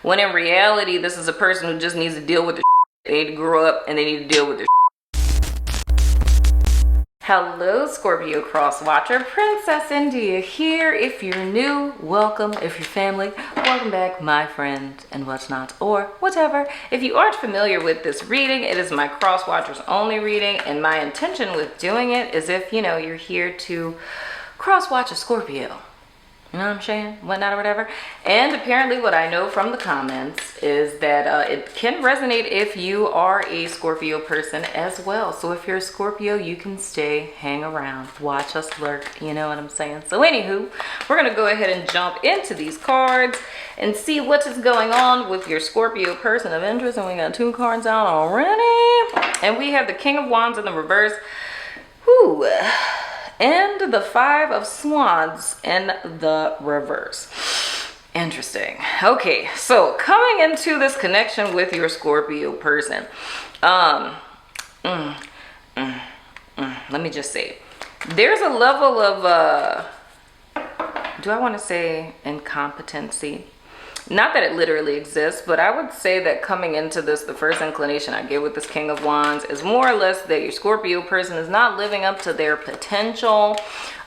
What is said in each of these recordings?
when in reality, this is a person who just needs to deal with the they need to grow up and they need to deal with the Hello, Scorpio Cross Watcher. Princess India here. If you're new, welcome. If you're family, welcome back, my friend, and what's not, or whatever. If you aren't familiar with this reading, it is my Cross Watchers only reading, and my intention with doing it is if, you know, you're here to cross watch a Scorpio. You know what I'm saying? Whatnot or whatever. And apparently what I know from the comments is that it can resonate if you are a Scorpio person as well. So if you're a Scorpio, you can stay, hang around, watch us lurk. You know what I'm saying? So anywho, we're going to go ahead and jump into these cards and see what is going on with your Scorpio person of interest. And we got 2 cards out already. And we have the King of Wands in the reverse. Whew. And the 5 of Swords in the reverse. Interesting. Okay, so coming into this connection with your Scorpio person, let me just say, there's a level of, do I want to say incompetency? Not that it literally exists, but I would say that coming into this, the first inclination I get with this King of Wands is more or less that your Scorpio person is not living up to their potential.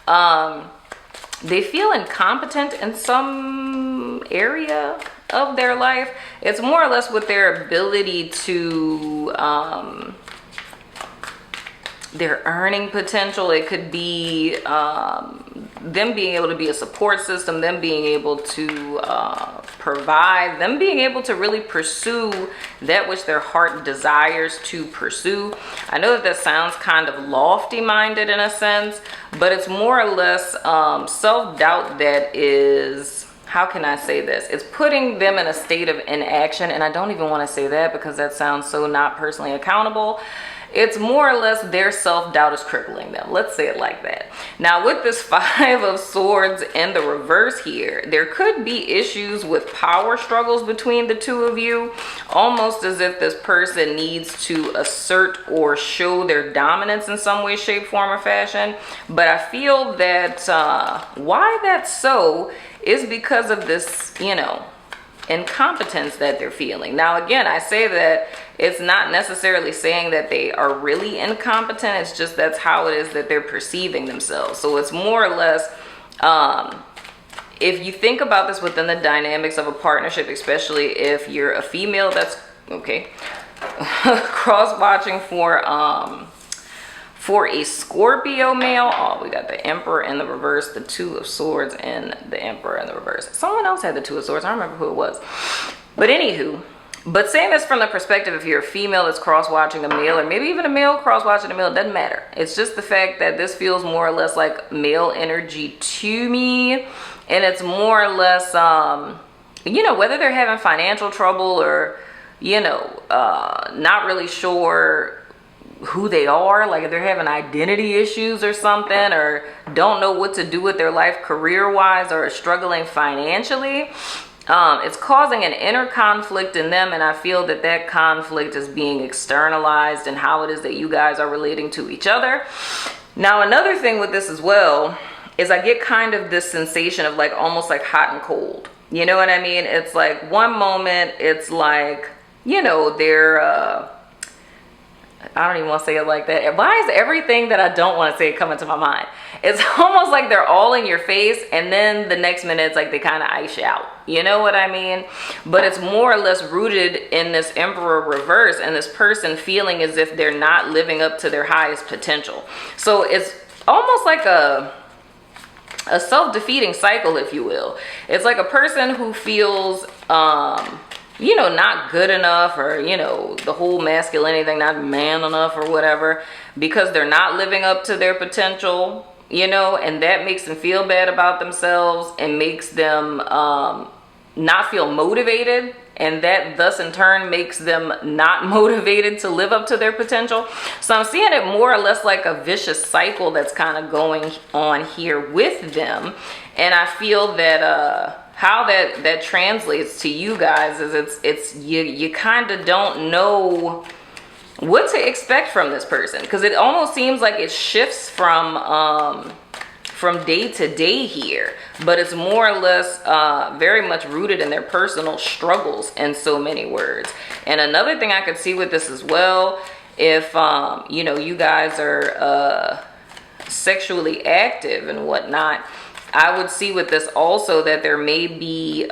They feel incompetent in some area of their life. It's more or less with their ability to, their earning potential. It could be them being able to be a support system, them being able to provide, them being able to really pursue that which their heart desires to pursue. I know that that sounds kind of lofty minded in a sense, but it's more or less self-doubt that is, how can I say this? It's putting them in a state of inaction. And I don't even want to say that because that sounds so not personally accountable. It's more or less their self-doubt is crippling them. Let's say it like that. Now with this 5 of Swords in the reverse here, there could be issues with power struggles between the two of you, almost as if this person needs to assert or show their dominance in some way, shape, form, or fashion. But I feel that why that's so is because of this, you know, incompetence that they're feeling. Now again, I say that it's not necessarily saying that they are really incompetent. It's just that's how it is that they're perceiving themselves. So it's more or less, if you think about this within the dynamics of a partnership, especially if you're a female that's, okay, cross-watching for a Scorpio male. Oh, we got the Emperor in the reverse, the 2 of Swords, and the Emperor in the reverse. Someone else had the 2 of Swords. I don't remember who it was. But anywho, but saying this from the perspective, if you're a female that's cross-watching a male, or maybe even a male cross-watching a male, it doesn't matter. It's just the fact that this feels more or less like male energy to me. And it's more or less, you know, whether they're having financial trouble or, you know, not really sure who they are, like if they're having identity issues or something, or don't know what to do with their life career-wise, or are struggling financially. It's causing an inner conflict in them, and I feel that that conflict is being externalized in how it is that you guys are relating to each other. Now, another thing with this as well is I get kind of this sensation of like almost like hot and cold. You know what I mean? It's like one moment it's like, you know, they're I don't even want to say it like that. Why is everything that I don't want to say coming to my mind? It's almost like they're all in your face, and then the next minute it's like they kind of ice out. You know what I mean? But it's more or less rooted in this Emperor reverse and this person feeling as if they're not living up to their highest potential. So it's almost like a self-defeating cycle, if you will. It's like a person who feels you know, not good enough, or, you know, the whole masculinity thing, not man enough or whatever, because they're not living up to their potential, you know, and that makes them feel bad about themselves and makes them not feel motivated, and that thus in turn makes them not motivated to live up to their potential. So I'm seeing it more or less like a vicious cycle that's kind of going on here with them. And I feel that how that translates to you guys is it's you kind of don't know what to expect from this person, because it almost seems like it shifts from from day to day here, but it's more or less very much rooted in their personal struggles in so many words. And another thing I could see with this as well, if you know, you guys are sexually active and whatnot, I would see with this also that there may be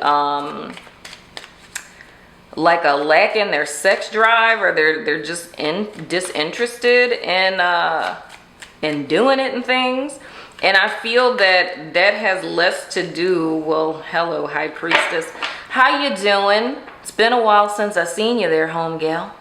like a lack in their sex drive, or they're just disinterested in doing it and things. And I feel that that has less to do, well, hello, High Priestess. How you doing? It's been a while since I seen you there, home gal.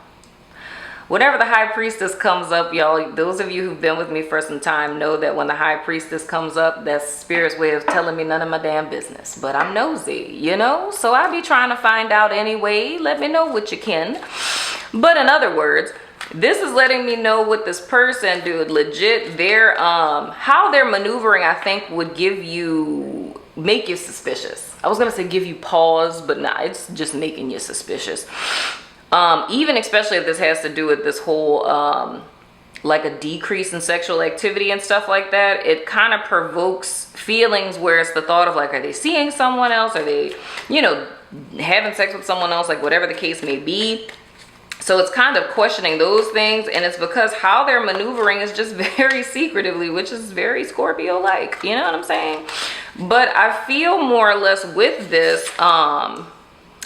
Whenever the High Priestess comes up, y'all, those of you who've been with me for some time know that when the High Priestess comes up, that's Spirit's way of telling me none of my damn business. But I'm nosy, you know? So I be trying to find out anyway. Let me know what you can. But in other words, this is letting me know with this person, dude, legit, they're, how they're maneuvering, I think, would make you suspicious. I was going to say give you pause, but nah, it's just making you suspicious. Even especially if this has to do with this whole, like a decrease in sexual activity and stuff like that, it kind of provokes feelings where it's the thought of like, are they seeing someone else? Are they, you know, having sex with someone else? Like whatever the case may be. So it's kind of questioning those things, and it's because how they're maneuvering is just very secretively, which is very Scorpio-like, you know what I'm saying? But I feel more or less with this, oh,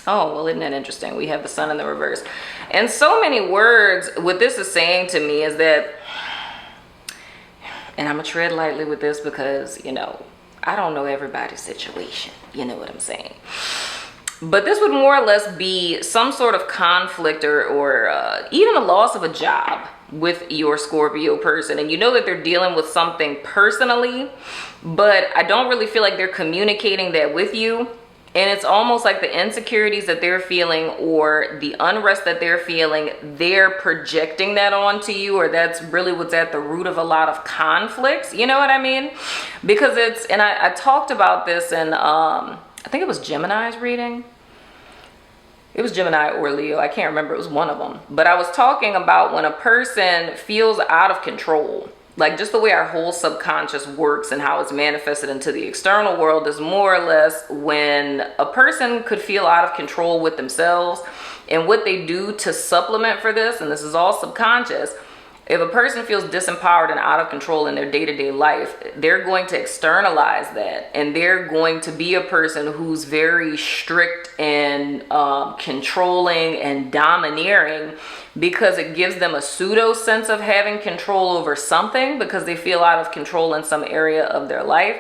well, isn't that interesting? We have the sun in the reverse. And so many words, what this is saying to me is that, and I'm gonna tread lightly with this because, you know, I don't know everybody's situation, you know what I'm saying? But this would more or less be some sort of conflict or even a loss of a job with your Scorpio person. And you know that they're dealing with something personally, but I don't really feel like they're communicating that with you. And it's almost like the insecurities that they're feeling or the unrest that they're feeling, they're projecting that onto you, or that's really what's at the root of a lot of conflicts. You know what I mean? Because it's, and I talked about this in, I think it was Gemini's reading. It was Gemini or Leo. I can't remember. It was one of them. But I was talking about when a person feels out of control, like just the way our whole subconscious works and how it's manifested into the external world is more or less when a person could feel out of control with themselves, and what they do to supplement for this, and this is all subconscious. If a person feels disempowered and out of control in their day-to-day life, they're going to externalize that, and they're going to be a person who's very strict and controlling and domineering, because it gives them a pseudo sense of having control over something because they feel out of control in some area of their life.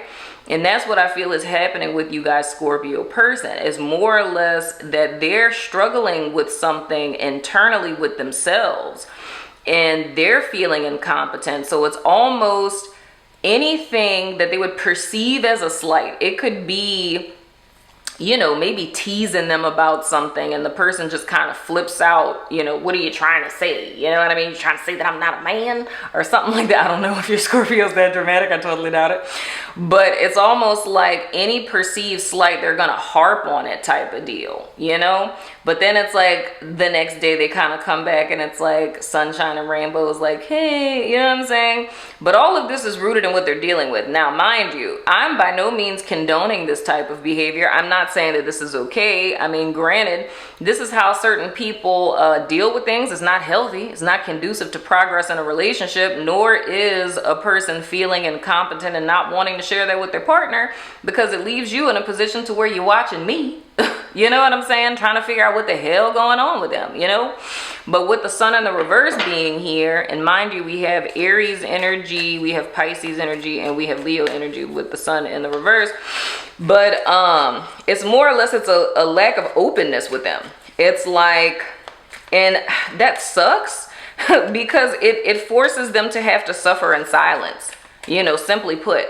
And that's what I feel is happening with you guys, Scorpio person, is more or less that they're struggling with something internally with themselves, and they're feeling incompetent. So it's almost anything that they would perceive as a slight. It could be, you know, maybe teasing them about something, and the person just kind of flips out, you know, what are you trying to say? You know what I mean? You're trying to say that I'm not a man or something like that. I don't know if your Scorpio's that dramatic. I totally doubt it. But it's almost like any perceived slight, they're going to harp on it type of deal, you know? But then it's like the next day they kind of come back and it's like sunshine and rainbows, like, hey, you know what I'm saying? But all of this is rooted in what they're dealing with. Now, mind you, I'm by no means condoning this type of behavior. I'm not saying that this is okay. I mean, granted, this is how certain people deal with things. It's not healthy. It's not conducive to progress in a relationship, nor is a person feeling incompetent and not wanting to share that with their partner, because it leaves you in a position to where you're watching me. You know what I'm saying? Trying to figure out what the hell going on with them, you know? But with the sun in the reverse being here, and mind you, we have Aries energy, we have Pisces energy, and we have Leo energy with the sun in the reverse. But it's more or less, it's a lack of openness with them. It's like, and that sucks because it forces them to have to suffer in silence, you know, simply put.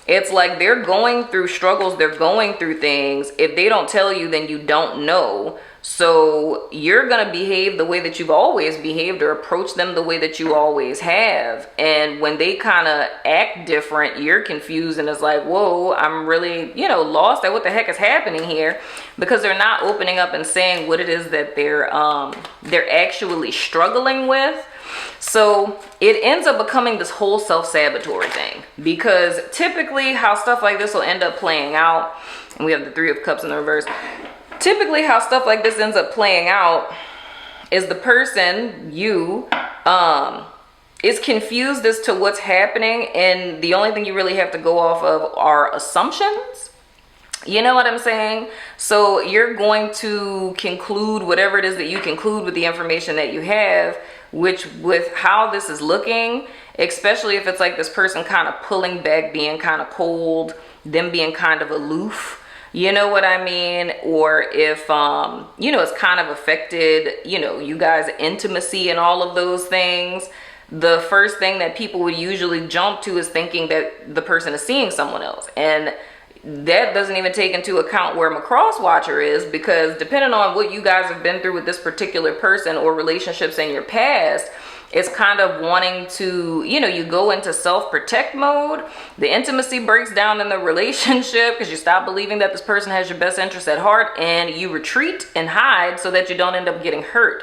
It's like they're going through struggles, they're going through things. If they don't tell you, then you don't know. So you're going to behave the way that you've always behaved, or approach them the way that you always have. And when they kind of act different, you're confused and it's like, whoa, I'm really, you know, lost at what the heck is happening here, because they're not opening up and saying what it is that they're actually struggling with. So it ends up becoming this whole self-sabotage thing, because typically how stuff like this will end up playing out, and we have the Three of Cups in the reverse. Typically how stuff like this ends up playing out is the person, you, is confused as to what's happening, and the only thing you really have to go off of are assumptions. You know what I'm saying? So you're going to conclude whatever it is that you conclude with the information that you have, which with how this is looking, especially if it's like this person kind of pulling back, being kind of cold, them being kind of aloof, you know what I mean? Or if, you know, it's kind of affected, you know, you guys' intimacy and all of those things. The first thing that people would usually jump to is thinking that the person is seeing someone else. And that doesn't even take into account where my cross watcher is, because depending on what you guys have been through with this particular person or relationships in your past, it's kind of wanting to, you know, you go into self-protect mode. The intimacy breaks down in the relationship because you stop believing that this person has your best interest at heart, and you retreat and hide so that you don't end up getting hurt,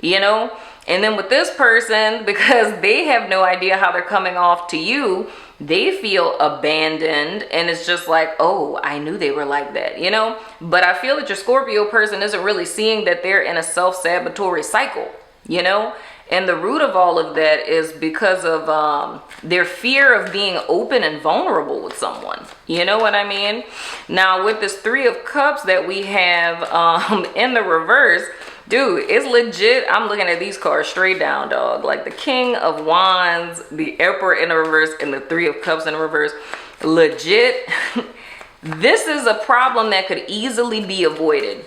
you know? And then with this person, because they have no idea how they're coming off to you, they feel abandoned, and it's just like, oh, I knew they were like that, you know? But I feel that your Scorpio person isn't really seeing that they're in a self-sabotory cycle, you know? And the root of all of that is because of their fear of being open and vulnerable with someone. You know what I mean? Now, with this Three of Cups that we have in the reverse, dude, it's legit. I'm looking at these cards straight down, dog. Like the King of Wands, the Emperor in the reverse, and the Three of Cups in the reverse. Legit. This is a problem that could easily be avoided.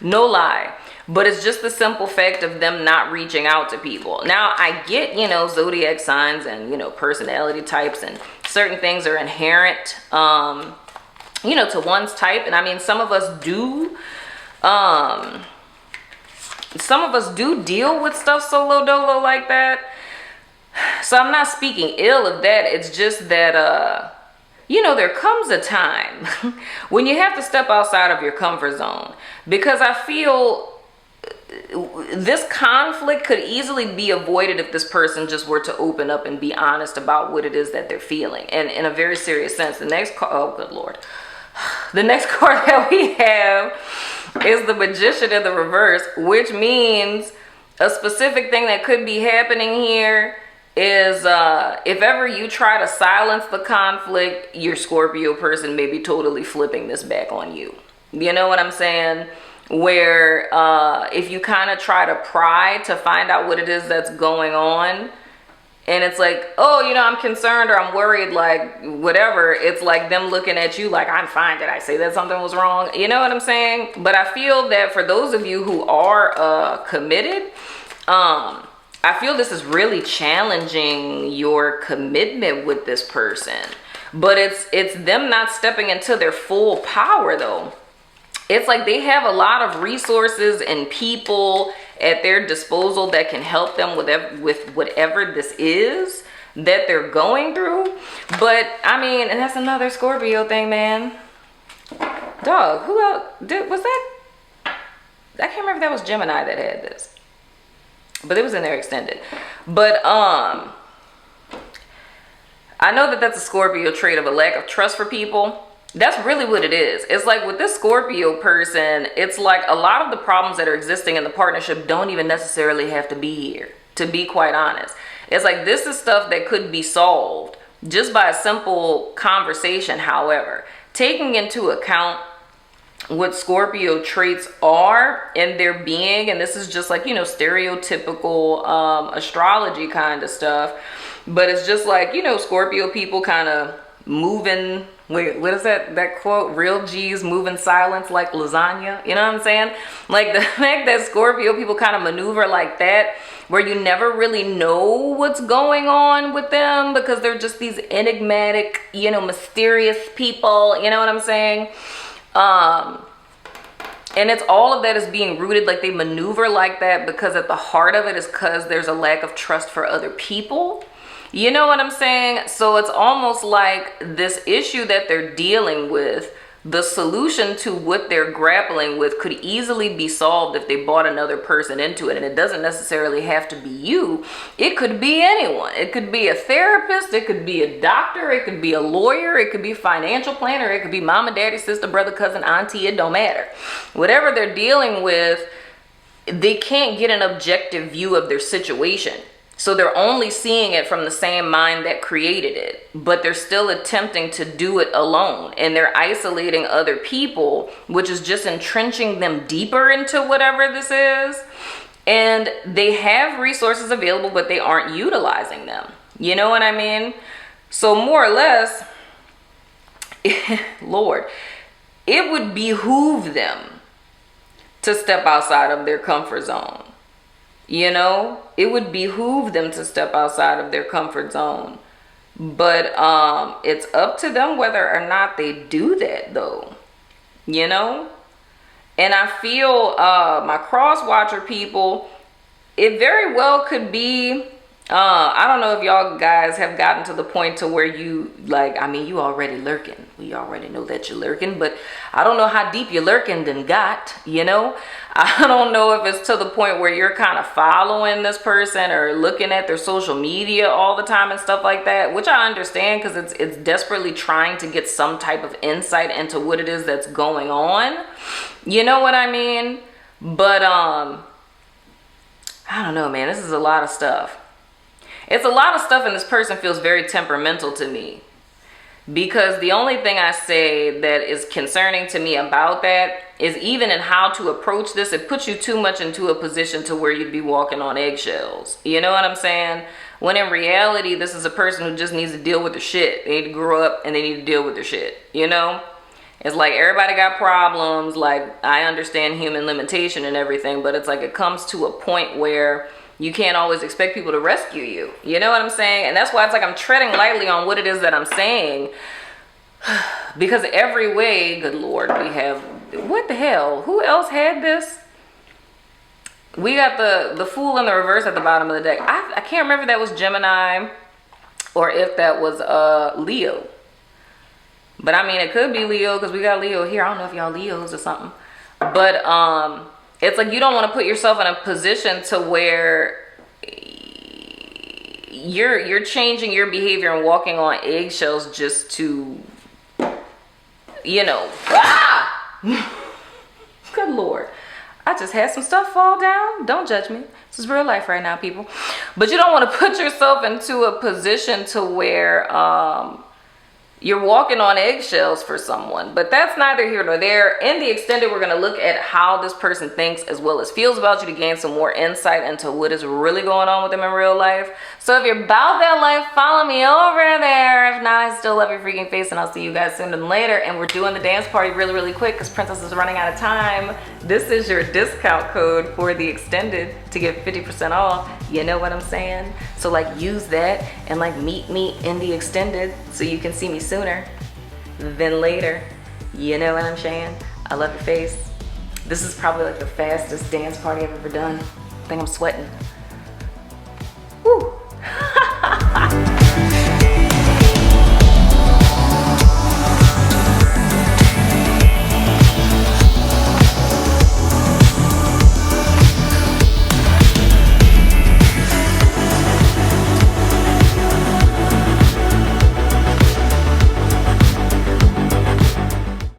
No lie. But it's just the simple fact of them not reaching out to people. Now, I get, you know, zodiac signs and, you know, personality types, and certain things are inherent, you know, to one's type. And I mean, some of us do deal with stuff solo dolo like that. So I'm not speaking ill of that. It's just that, you know, there comes a time when you have to step outside of your comfort zone, because I feel this conflict could easily be avoided if this person just were to open up and be honest about what it is that they're feeling. And in a very serious sense, the next card, oh good Lord, the next card that we have is the Magician in the reverse, which means a specific thing that could be happening here is if ever you try to silence the conflict, your Scorpio person may be totally flipping this back on you. You know what I'm saying? Where if you kind of try to pry to find out what it is that's going on, and it's like, oh, you know, I'm concerned or I'm worried, like whatever, it's like them looking at you like, I'm fine, did I say that something was wrong? You know what I'm saying? But I feel that for those of you who are committed, I feel this is really challenging your commitment with this person. But it's them not stepping into their full power though. It's like they have a lot of resources and people at their disposal that can help them with whatever this is that they're going through. But I mean, and that's another Scorpio thing, man. Dog, who else was that? I can't remember if that was Gemini that had this, but it was in their extended. But I know that that's a Scorpio trait of a lack of trust for people. That's really what it is. It's like with this Scorpio person, it's like a lot of the problems that are existing in the partnership don't even necessarily have to be here, to be quite honest. It's like this is stuff that could be solved just by a simple conversation. However, taking into account what Scorpio traits are in their being, and this is just like, you know, stereotypical astrology kind of stuff, but it's just like, you know, Scorpio people kind of moving, wait, what is that quote? Real G's move in silence like lasagna. You know what I'm saying? Like the fact that Scorpio people kind of maneuver like that, where you never really know what's going on with them because they're just these enigmatic, you know, mysterious people. You know what I'm saying? And it's all of that is being rooted, like they maneuver like that because at the heart of it is because there's a lack of trust for other people. You know what I'm saying? So it's almost like this issue that they're dealing with the solution to what they're grappling with could easily be solved if they brought another person into it. And it doesn't necessarily have to be you. It could be anyone. It could be a therapist. It could be a doctor. It could be a lawyer. It could be a financial planner. It could be mama, daddy, sister, brother, cousin, auntie. It don't matter. Whatever they're dealing with, they can't get an objective view of their situation. So they're only seeing it from the same mind that created it, but they're still attempting to do it alone, and they're isolating other people, which is just entrenching them deeper into whatever this is. And they have resources available, but they aren't utilizing them. You know what I mean? So more or less, Lord, it would behoove them to step outside of their comfort zone. You know, it would behoove them to step outside of their comfort zone. But it's up to them whether or not they do that, though. You know? And I feel my cross-watcher people, it very well could be, I don't know if y'all guys have gotten to the point to where you, like, I mean, you already lurking. We already know that you're lurking, but I don't know how deep you're lurking then got, you know? I don't know if it's to the point where you're kind of following this person or looking at their social media all the time and stuff like that, which I understand because it's desperately trying to get some type of insight into what it is that's going on. You know what I mean? But I don't know, man. This is a lot of stuff. It's a lot of stuff, and this person feels very temperamental to me. Because the only thing I say that is concerning to me about that is even in how to approach this, it puts you too much into a position to where you'd be walking on eggshells. You know what I'm saying? When in reality, this is a person who just needs to deal with their shit. They need to grow up and they need to deal with their shit. You know? It's like everybody got problems. Like, I understand human limitation and everything, but it's like it comes to a point where you can't always expect people to rescue you. You know what I'm saying? And that's why it's like I'm treading lightly on what it is that I'm saying. Because every way, good Lord, we have, what the hell? Who else had this? We got the Fool in the reverse at the bottom of the deck. I can't remember if that was Gemini or if that was Leo. But I mean, it could be Leo because we got Leo here. I don't know if y'all Leos or something. But it's like you don't want to put yourself in a position to where you're changing your behavior and walking on eggshells just to, you know, good Lord. I just had some stuff fall down. Don't judge me. This is real life right now, people. But you don't want to put yourself into a position to where you're walking on eggshells for someone. But that's neither here nor there. In the extended, we're going to look at how this person thinks as well as feels about you to gain some more insight into what is really going on with them in real life. So if you're about that life, follow me over there. If not, I still love your freaking face, and I'll see you guys sooner than later. And we're doing the dance party really, really quick because Princess is running out of time. This is your discount code for the extended to get 50% off. You know what I'm saying? So like use that and like meet me in the extended so you can see me sooner than later. You know what I'm saying? I love your face. This is probably like the fastest dance party I've ever done. I think I'm sweating.